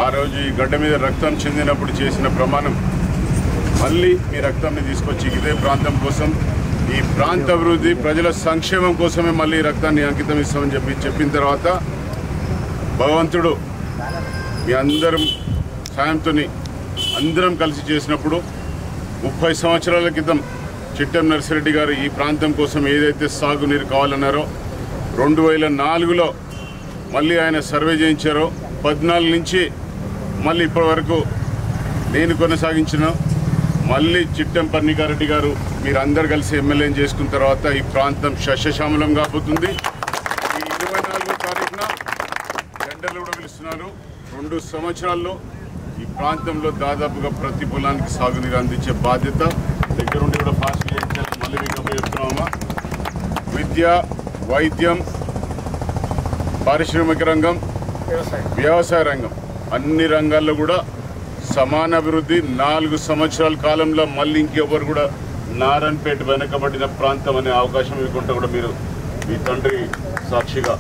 ఆ రోజు ఈ గడ్డ మీద రక్తం చెందినప్పుడు చేసిన ప్రమాణం మళ్ళీ ఈ రక్తాన్ని తీసుకొచ్చి ఇదే ప్రాంతం కోసం, ఈ ప్రాంత అభివృద్ధి ప్రజల సంక్షేమం కోసమే మళ్ళీ ఈ రక్తాన్ని అంకితం ఇస్తామని చెప్పిన తర్వాత భగవంతుడు మీ అందరం సాయంతో అందరం కలిసి చేసినప్పుడు 30 సంవత్సరాల క్రితం చిట్టెం నర్సిరెడ్డి గారు ఈ ప్రాంతం కోసం ఏదైతే సాగునీరు కావాలన్నారో 2004లో మళ్ళీ ఆయన సర్వే చేయించారో 14 నుంచి మళ్ళీ ఇప్పటి వరకు నేను కొనసాగించిన మళ్ళీ చిట్టెం పర్ణికారెడ్డి గారు మీరందరూ కలిసి ఎమ్మెల్యేని చేసుకున్న తర్వాత ఈ ప్రాంతం సస్యశ్యామలం కాబోతుంది. ఈ 24వ తారీఖున టెండర్లు కూడా పిలుస్తున్నారు. 2 సంవత్సరాల్లో ఈ ప్రాంతంలో దాదాపుగా ప్రతి పొలానికి సాగునీరు అందించే బాధ్యత దగ్గరుండి కూడా ఫాస్ట్ చేయించాలని మళ్ళీ మీకు చెప్తున్నామా. విద్య, వైద్యం, పారిశ్రామిక రంగం, వ్యవసాయ రంగం అన్ని రంగాల్లో కూడా సమాన అభివృద్ధి. 4 సంవత్సరాల కాలంలో మళ్ళీ ఇంకెవరు కూడా నారాయణపేట వెనకబడిన ప్రాంతం అనే అవకాశం ఇవ్వకుండా కూడా మీరు మీ తండ్రి సాక్షిగా